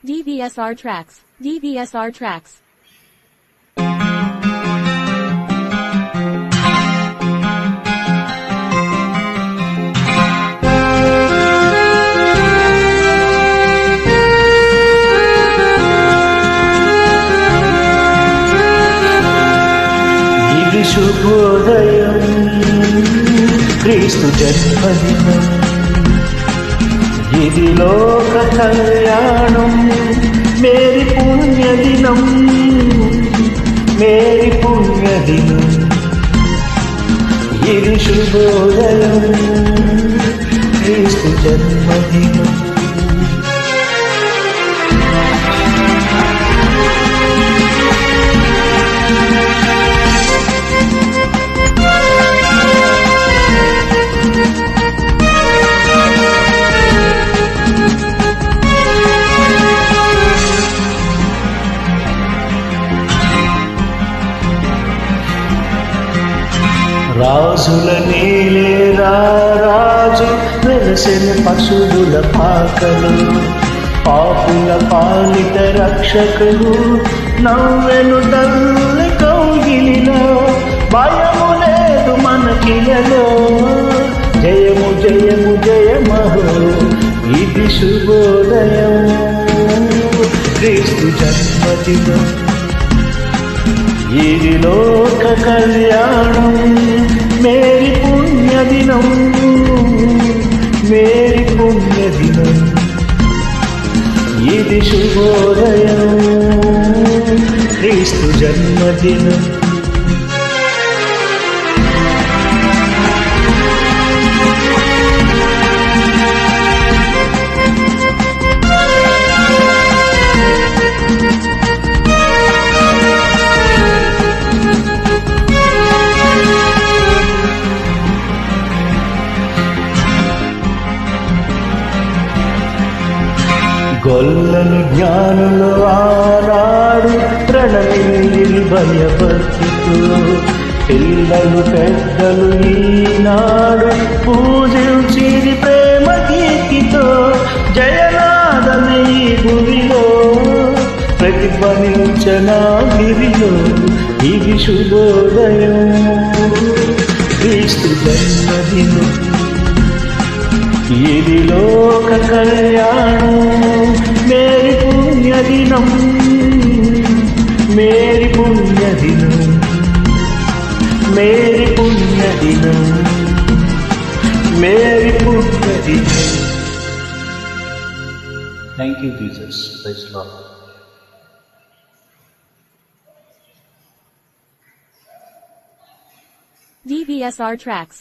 DVSR tracks. DVSR tracks. ఇది శుభోదయం క్రీస్తు జన్మదినం, ఇది లోక కళ్యాణం, మేరీ పుణ్యదినం, మేరీ పుణ్యదినం. ఇది శుభోదయం క్రీస్తు జన్మదినం. రాజుల నీలే రాజు వెలసిన పశువుల పాకలు, పాపుల పాలిత రక్షకులు నవ్వెను తల్లి కౌగిలిలో. భయము లేదు మనకిలలో, జయము జయము జయమహో. ఇది శుభోదయం క్రీస్తు జన్మదినం, ఇది లోక కళ్యాణం, మేరీ పుణ్యదినం, మేరీ పుణ్యదినం. ఇది శుభోదయం క్రీస్తు జన్మదినం. గొల్లని జ్ఞానులు ఆనాడు ప్రణమిల్లి భయభక్తితో, పిల్లలు పెద్దలు ఈనాడు పూజించిరి ప్రేమ కీర్తితో. జయనాదమే ఈ భూమిలో ప్రతిధ్వనించనా గిరిలో. ఇది శుభోదయం క్రీస్తు జన్మదినం, ఇది లోక కళ్యాణం, మేరీ పుణ్యదినం, మేరీ పుణ్యదినం, మేరీ పుణ్యదినం, మేరీ పుణ్యదినం. Thank you Jesus. Praise the Lord. DVSR tracks.